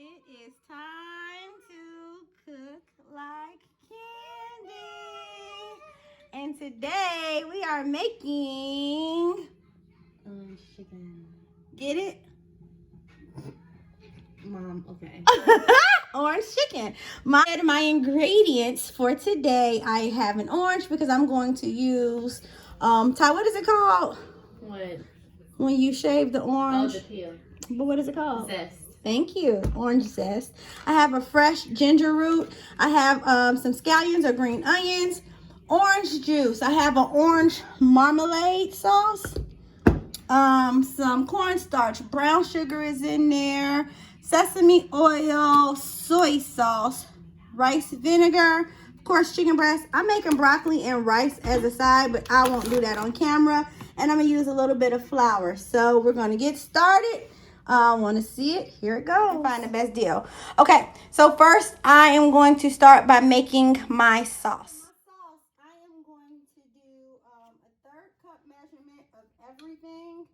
It is time to cook like candy. And today we are making chicken. Get it? Mom, okay. Orange chicken. My ingredients for today, I have an orange because I'm going to use Ty, what is it called? What? When you shave the orange. Oh, the peel. But what is it called? Zest. Thank you. Orange zest. I have a fresh ginger root. I have some scallions or green onions. Orange juice. I have an orange marmalade sauce. Some cornstarch. Brown sugar is in there. Sesame oil, soy sauce, rice vinegar, of course chicken breast. I'm making broccoli and rice as a side, but I won't do that on camera. And I'm gonna use a little bit of flour. So we're gonna get started. Want to see it? Here it goes. Find the best deal. Okay, so first I am going to start by making my sauce. I am going to do a 1/3 cup measurement of everything.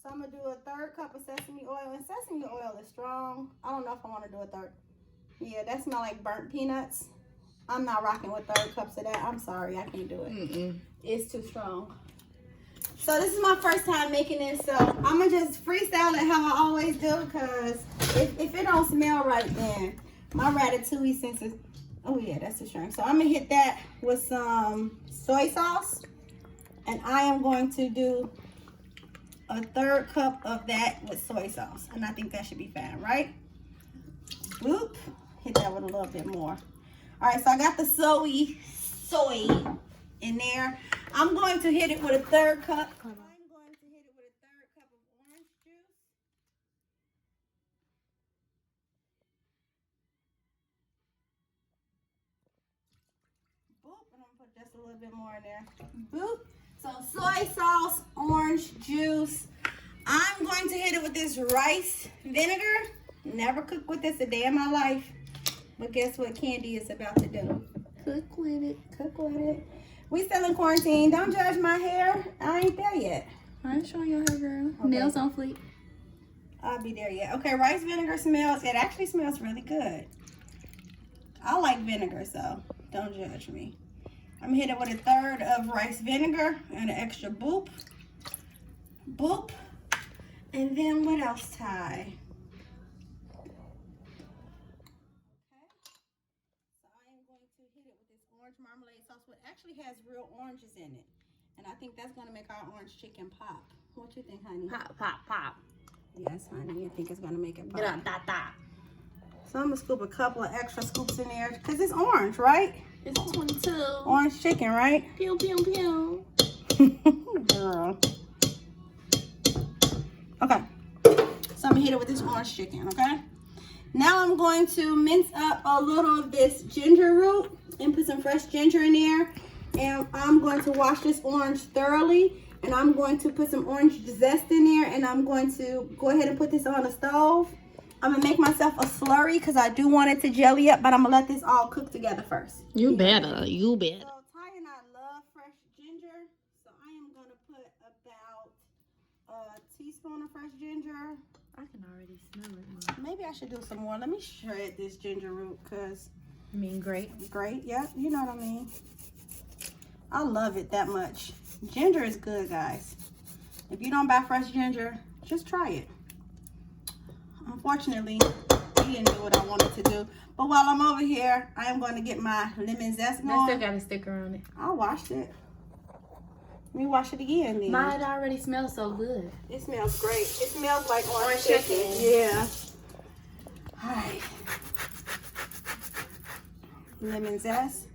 So I'm going to do a 1/3 cup of sesame oil. And sesame oil is strong. I don't know if I want to do a 1/3. Yeah, that smells like burnt peanuts. I'm not rocking with 1/3 cups of that. I'm sorry, I can't do it. It's too strong. So this is my first time making this, so I'm going to just freestyle it how I always do, because if it don't smell right, then my ratatouille senses, oh yeah, that's the shrimp. So I'm going to hit that with some soy sauce, and I am going to do a 1/3 cup of that with soy sauce, and I think that should be fine, right? Oop, hit that with a little bit more. All right, so I got the soy in there. I'm going to hit it with a 1/3 cup. I'm going to hit it with a 1/3 cup of orange juice. Boop, and I'm gonna put just a little bit more in there. Boop. So soy sauce, orange juice. I'm going to hit it with this rice vinegar. Never cooked with this a day in my life. But guess what Candy is about to do? Cook with it. Cook with it. We still in quarantine. Don't judge my hair. I ain't there yet. I ain't showing your hair, girl. Okay. Nails on fleek. I'll be there yet. Okay, rice vinegar smells. It actually smells really good. I like vinegar, so don't judge me. I'm gonna hit it with a 1/3 of rice vinegar and an extra boop. Boop. And then what else, Ty? Orange marmalade sauce, what actually has real oranges in it, and I think that's going to make our orange chicken pop. What you think, honey? Pop, pop, pop. Yes, honey, I think it's going to make it pop. Da. So I'm going to scoop a couple of extra scoops in there because it's orange, right? It's 22. Orange chicken, right? Pew, pew, pew. Girl. Okay, so I'm going to hit it with this orange chicken, okay? Now I'm going to mince up a little of this ginger root and put some fresh ginger in there. And I'm going to wash this orange thoroughly. And I'm going to put some orange zest in there. And I'm going to go ahead and put this on the stove. I'm going to make myself a slurry because I do want it to jelly up. But I'm going to let this all cook together first. You better. So Ty and I love fresh ginger. So I am going to put about a teaspoon of fresh ginger. I can already smell it, Mom. Maybe I should do some more. Let me shred this ginger root because... You mean great? Great, yeah, you know what I mean. I love it that much. Ginger is good, guys. If you don't buy fresh ginger, just try it. Unfortunately, he didn't do what I wanted to do. But while I'm over here, I am going to get my lemon zest I going. still got a sticker on it. I washed it. Let me wash it again then. Mine already smells so good. It smells great. It smells like orange chicken. Yeah. All right. Lemon zest.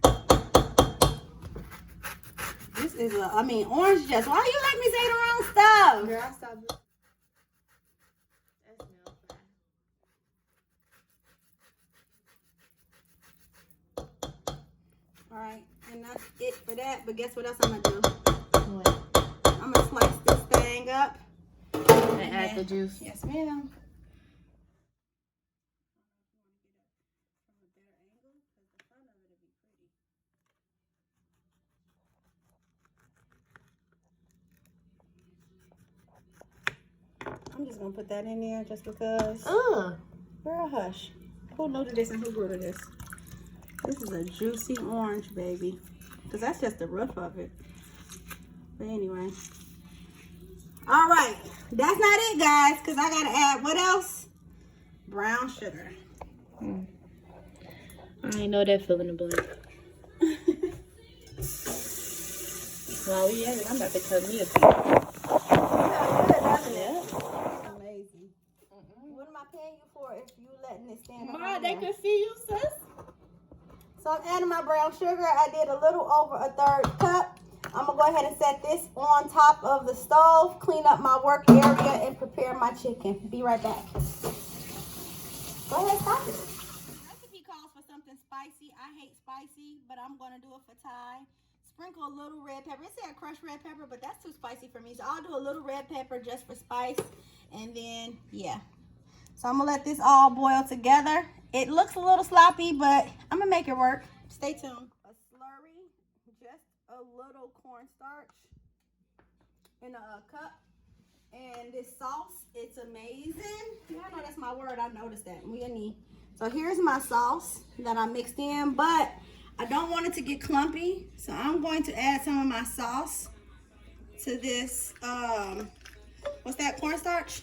This is orange zest. Why do you make me say the wrong stuff? Girl, I stopped. That smells bad. All right, and that's it for that. But guess what else I'm gonna do? What? I'm gonna slice this thing up And add the juice. Yes, ma'am. I'm just gonna put that in there just because. Ugh. Girl, hush. Who loaded this and who grew this? This is a juicy orange, baby. Because that's just the rough of it. But anyway. All right. That's not it, guys. Because I got to add what else? Brown sugar. I ain't know that feeling of blank. While we at it, I'm about to cut me a piece. Amazing. What am I paying you for if you letting it stand up? Ma, they can see you, sis. So I'm adding my brown sugar. I did a little over a 1/3 cup. I'm going to go ahead and set this on top of the stove, clean up my work area, and prepare my chicken. Be right back. Go ahead, stop it. Recipe calls for something spicy. I hate spicy, but I'm going to do it for Ty. Sprinkle a little red pepper. It said crushed red pepper, but that's too spicy for me. So I'll do a little red pepper just for spice. And then, yeah. So I'm going to let this all boil together. It looks a little sloppy, but I'm going to make it work. Stay tuned. A slurry, just a little cornstarch in a cup. And this sauce, it's amazing. Yeah, I know that's my word. I noticed that. So here's my sauce that I mixed in, but I don't want it to get clumpy. So I'm going to add some of my sauce to this, what's that, cornstarch?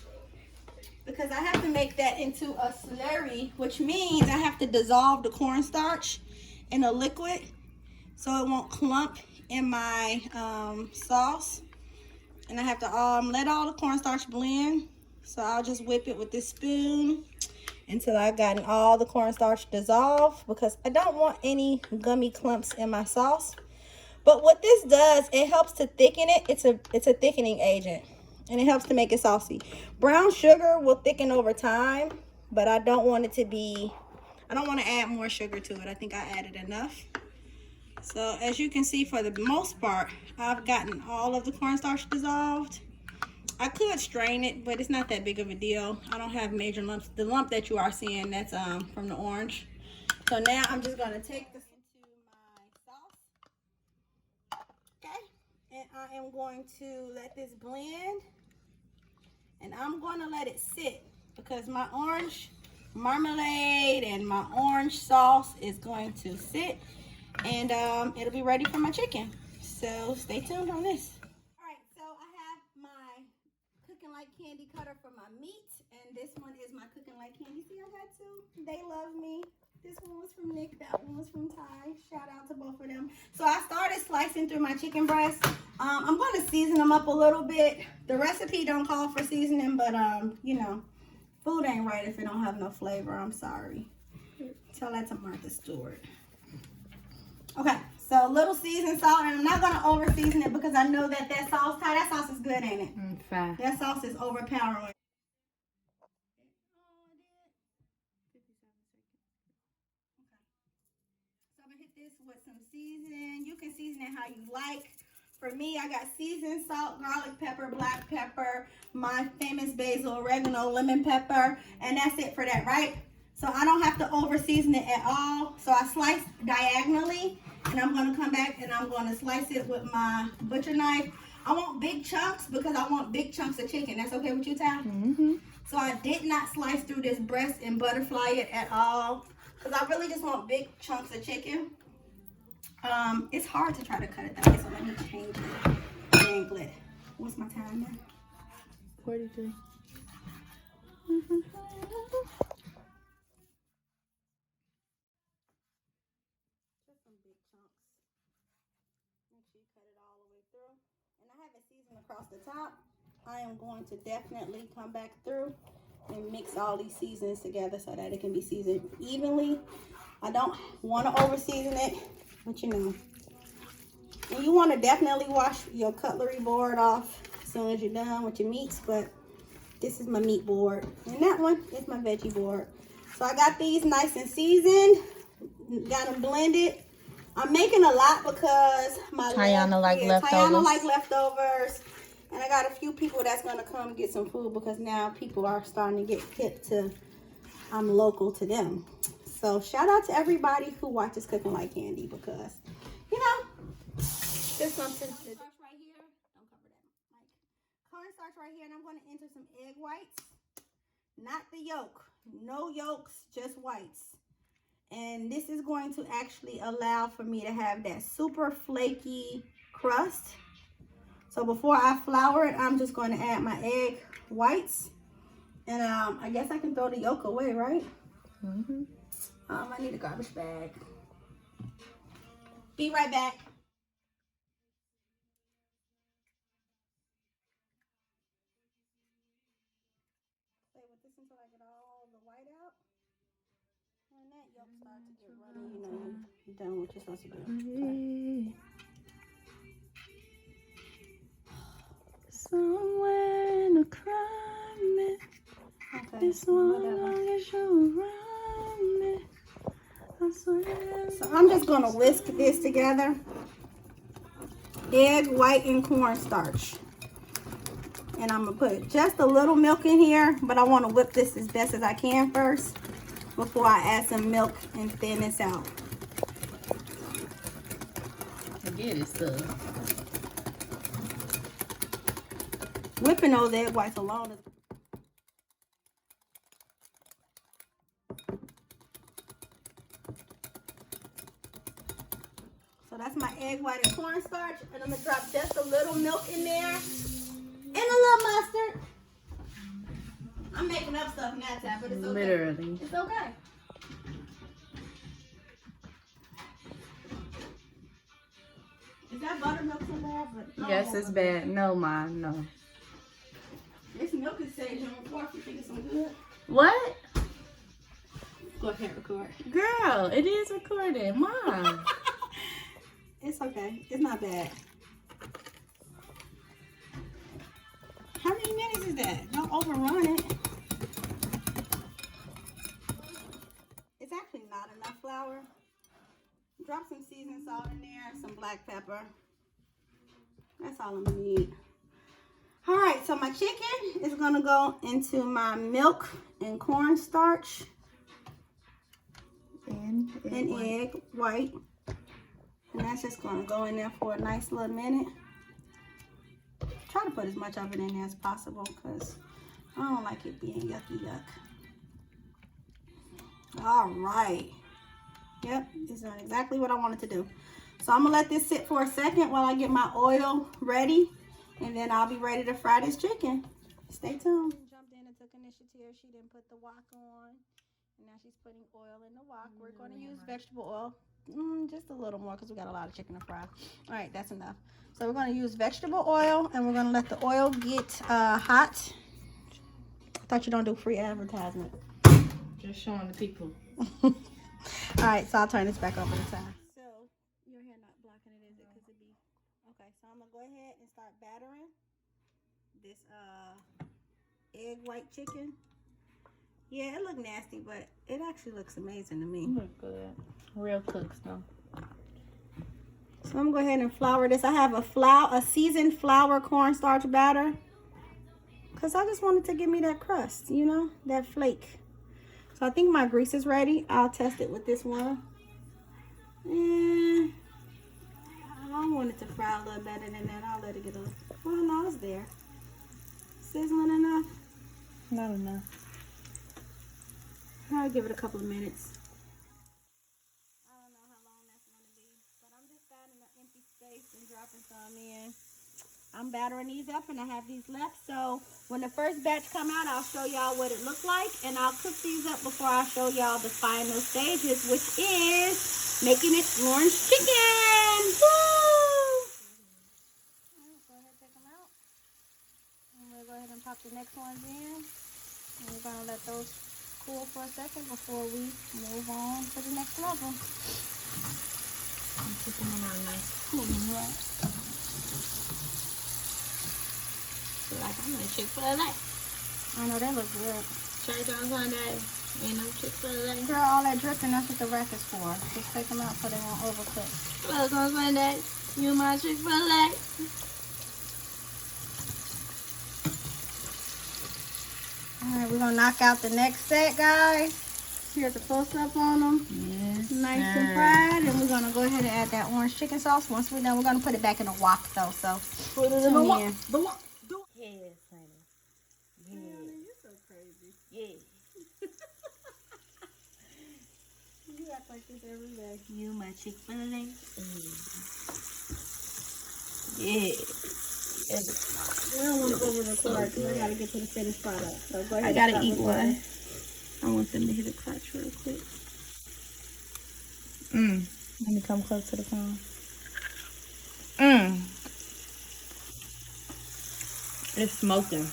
Because I have to make that into a slurry, which means I have to dissolve the cornstarch in a liquid so it won't clump in my sauce. And I have to let all the cornstarch blend. So I'll just whip it with this spoon until I've gotten all the cornstarch dissolved, because I don't want any gummy clumps in my sauce. But what this does, it helps to thicken it. It's a thickening agent, and it helps to make it saucy. Brown sugar will thicken over time, but I don't want it to be, I don't want to add more sugar to it. I think I added enough. So as you can see, for the most part, I've gotten all of the cornstarch dissolved. I could strain it, but it's not that big of a deal. I don't have major lumps. The lump that you are seeing, that's from the orange. So now I'm just going to take this into my sauce. Okay. And I am going to let this blend. And I'm going to let it sit, because my orange marmalade and my orange sauce is going to sit. And it'll be ready for my chicken. So stay tuned on this. All right, so I have my Cooking Like Candy cutter for my meat. And this one is my Cooking Like Candy. See, I got two. They love me. This one was from Nick. That one was from Ty. Shout out to both of them. So I started slicing through my chicken breast. I'm going to season them up a little bit. The recipe don't call for seasoning, but you know, food ain't right if it don't have no flavor. I'm sorry. Tell that to Martha Stewart. Okay, so a little seasoned salt, and I'm not going to over season it because I know that sauce, Ty, that sauce is good, ain't it? Fine. That sauce is overpowering. So I'm going to hit this with some seasoning. You can season it how you like. For me, I got seasoned salt, garlic pepper, black pepper, my famous basil, oregano, lemon pepper, and that's it for that, right? So I don't have to over season it at all. So I slice diagonally, and I'm going to come back and I'm going to slice it with my butcher knife. I want big chunks because I want big chunks of chicken. That's okay with you, Ty? Mm-hmm. So I did not slice through this breast and butterfly it at all, because I really just want big chunks of chicken. It's hard to try to cut it that way, so let me change the angle. What's my time now? 43. Just some big chunks. Make sure you cut it all the way through. And I have it seasoned across the top. I am going to definitely come back through and mix all these seasonings together so that it can be seasoned evenly. I don't want to over season it, but you know. And you want to definitely wash your cutlery board off as soon as you're done with your meats, but this is my meat board. And that one is my veggie board. So I got these nice and seasoned. Got them blended. I'm making a lot because my Tiana like leftovers. And I got a few people that's going to come get some food because now people are starting to get hip to I'm local to them. So shout out to everybody who watches Cooking Like Candy, because, you know, there's something to do. Right here. Don't cover that mic. Cornstarch right here, and I'm going to enter some egg whites. Not the yolk. No yolks, just whites. And this is going to actually allow for me to have that super flaky crust. So before I flour it, I'm just going to add my egg whites. And I guess I can throw the yolk away, right? Mm-hmm. I need a garbage bag. Be right back. Play with this until I get all the white out. When that yolk starts to get runny, you know you're done what you're supposed to do. Okay. Somewhere in a climate, Okay. this one long as you around me. I swear. So I'm just gonna whisk this together. Egg, white, and cornstarch. And I'm gonna put just a little milk in here, but I wanna whip this as best as I can first before I add some milk and thin this out. Forget it, stuff. Whipping those egg whites alone is so that's my egg white and cornstarch, and I'm gonna drop just a little milk in there and a little mustard. I'm making up stuff in that time, but it's okay. Literally. It's okay. Is that buttermilk so bad? But no. Yes, it's bad. No, Ma, no. This milk is saged on report. You think it's some good? What? Go ahead, record. Girl, it is recorded. Mom. It's okay. It's not bad. How many minutes is that? Don't overrun it. It's actually not enough flour. Drop some seasoned salt in there, some black pepper. That's all I'm gonna need. All right, so my chicken is gonna go into my milk and cornstarch And egg white. And that's just gonna go in there for a nice little minute. Try to put as much of it in there as possible because I don't like it being yucky yuck. All right. Yep, it's done exactly what I wanted to do. So I'm gonna let this sit for a second while I get my oil ready, and then I'll be ready to fry this chicken. Stay tuned. Jumped in and took initiative. She didn't put the wok on, and now she's putting oil in the wok. We're going to use vegetable oil, just a little more because we got a lot of chicken to fry. All right, that's enough. So we're going to use vegetable oil, and we're going to let the oil get hot. I thought you don't do free advertisement. just showing the people. All right, so I'll turn this back over to time. So your hair not blocking it, is it? Because it be okay. So I'm gonna go ahead and start battering this egg white chicken. Yeah, it look nasty, but it actually looks amazing to me. Look good. Real cooks though. So I'm gonna go ahead and flour this. I have a seasoned flour cornstarch batter because I just wanted to give me that crust, you know, that flake. So I think my grease is ready. I'll test it with this one. And I want it to fry a little better than that. I'll let it get a little. Oh no, it's there. Sizzling enough? Not enough. I'll give it a couple of minutes. I don't know how long that's going to be, but I'm just finding an empty space and dropping some in. I'm battering these up and I have these left. So when the first batch come out, I'll show y'all what it looks like, and I'll cook these up before I show y'all the final stages, which is making it orange chicken. Woo! All right, go ahead and take them out. And we'll go ahead and pop the next ones in. And we're going to let those cool for a second before we move on to the next level. I'm putting them on nice. Right. Feel like I'm in Chick-fil-A. I know that looks good. Church on Sunday. You know, Chick-fil-A. Girl, all that dripping, that's what the rack is for. Just take them out so they won't overcook. Church on Sunday. You my Chick-fil-A. Alright, we're gonna knock out the next set, guys. Here's the close up on them. Yes. Nice and fried. And we're gonna go ahead and add that orange chicken sauce. Once we're done, we're gonna put it back in the wok though. So Put it in the wok. the wok. Yes, honey. Yeah. You're so crazy. Yeah. like this every day. You my Chick-fil-A. Yeah. We don't want to over record because I gotta get to the finished product. So go ahead. I gotta and eat start recording. one. I want them to hit a crotch real quick. Let me come close to the phone. It's smoking.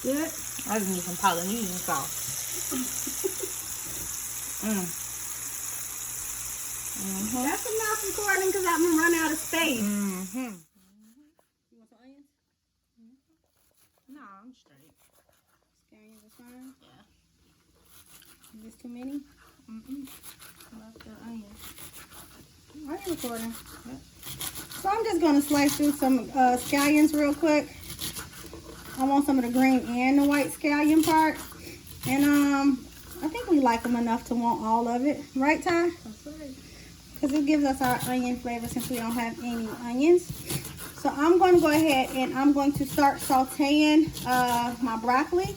Good. I just need some Polynesian sauce. That's enough recording because I'm gonna run out of space. You want some onions? No, I'm straight. Scallions are fine. Yeah. Is this too many? Love the onion. I am recording. Yep. So I'm just gonna slice through some scallions real quick. I want some of the green and the white scallion part. And I think we like them enough to want all of it. Right, Ty? That's right. Because it gives us our onion flavor since we don't have any onions. So I'm going to go ahead and I'm going to start sauteing my broccoli.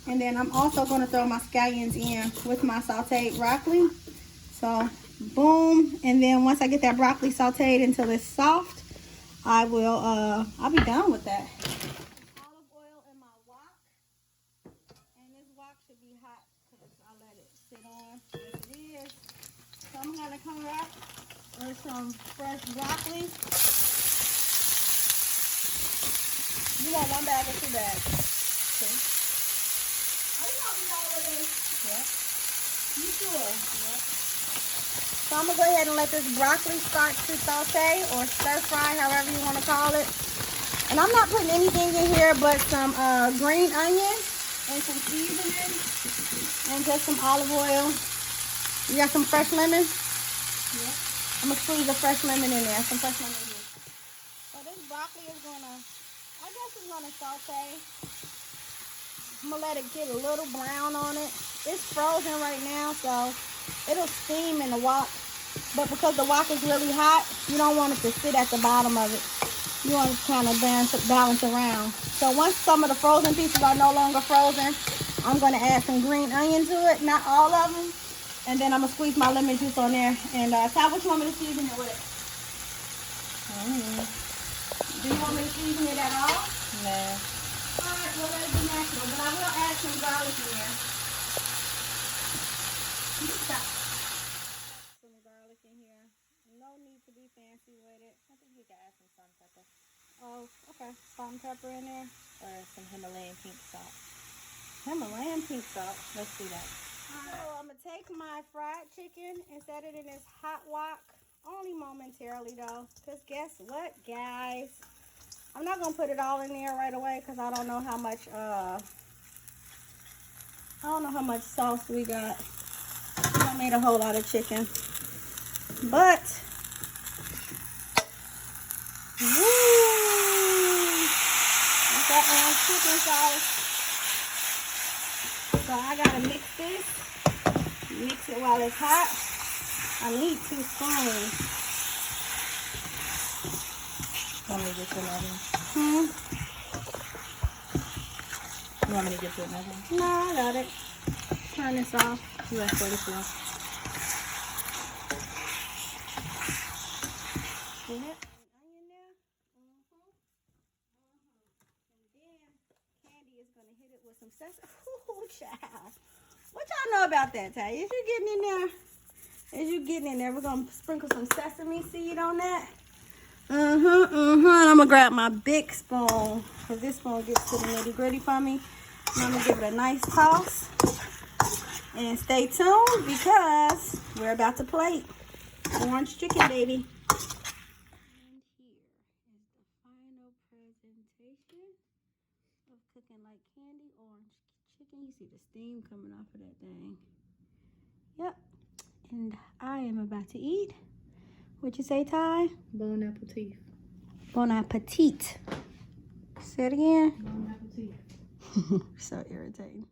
And then I'm also going to throw my scallions in with my sauteed broccoli. So boom. And then once I get that broccoli sauteed until it's soft, I'll be done with that. Olive oil in my wok. And this wok should be hot because I let it sit on. Yes, it is. So I'm going to come back with some fresh broccoli. You want one bag or two bags? Okay. Are you going to eat all of this? Yeah. You sure? Yeah. So I'm going to go ahead and let this broccoli start to saute or stir fry, however you want to call it. And I'm not putting anything in here but some green onion and some seasoning and just some olive oil. You got some fresh lemon? Yeah. I'm going to squeeze a fresh lemon in there. Some fresh lemon juice. So this broccoli is going to, I guess it's going to saute. I'm going to let it get a little brown on it. It's frozen right now, so it'll steam in the wok. But because the wok is really hot, you don't want it to sit at the bottom of it. You want it to kind of balance around. So once some of the frozen pieces are no longer frozen, I'm going to add some green onion to it. Not all of them. And then I'm going to squeeze my lemon juice on there. And Ty, what you want me to season it with? Do you want me to season it at all? No. Alright, well let it be natural. But I will add some garlic in there. Stop. Some garlic in here. No need to be fancy with it. I think you can add some salt and pepper. Oh, okay. Salt and pepper in there. Or some Himalayan pink salt. Himalayan pink salt. Let's do that. So I'm going to take my fried chicken and set it in this hot wok. Only momentarily though. Because guess what, guys? I'm not going to put it all in there right away because I don't know how much sauce we got. I made a whole lot of chicken. But I got my chicken sauce. So I gotta mix this. Mix it while it's hot. I need 2 spoons. Want me to get you another one? You want me to get you another one? No, I got it. Turn this off. You want 44? See it? Onion there. And then Candy is gonna hit it with some sesame. Ooh, child. What y'all know about that, Ty? As you getting in there, we're gonna sprinkle some sesame seed on that. And I'm gonna grab my big spoon because this spoon gets to the nitty gritty for me. And I'm gonna give it a nice toss. And stay tuned because we're about to plate orange chicken, baby. And here is the final presentation of cooking like candy orange chicken. You see the steam coming off of that thing. Yep. And I am about to eat. What you say, Ty? Bon appetit. Bon appetit. Say it again. Bon appetit. So irritating.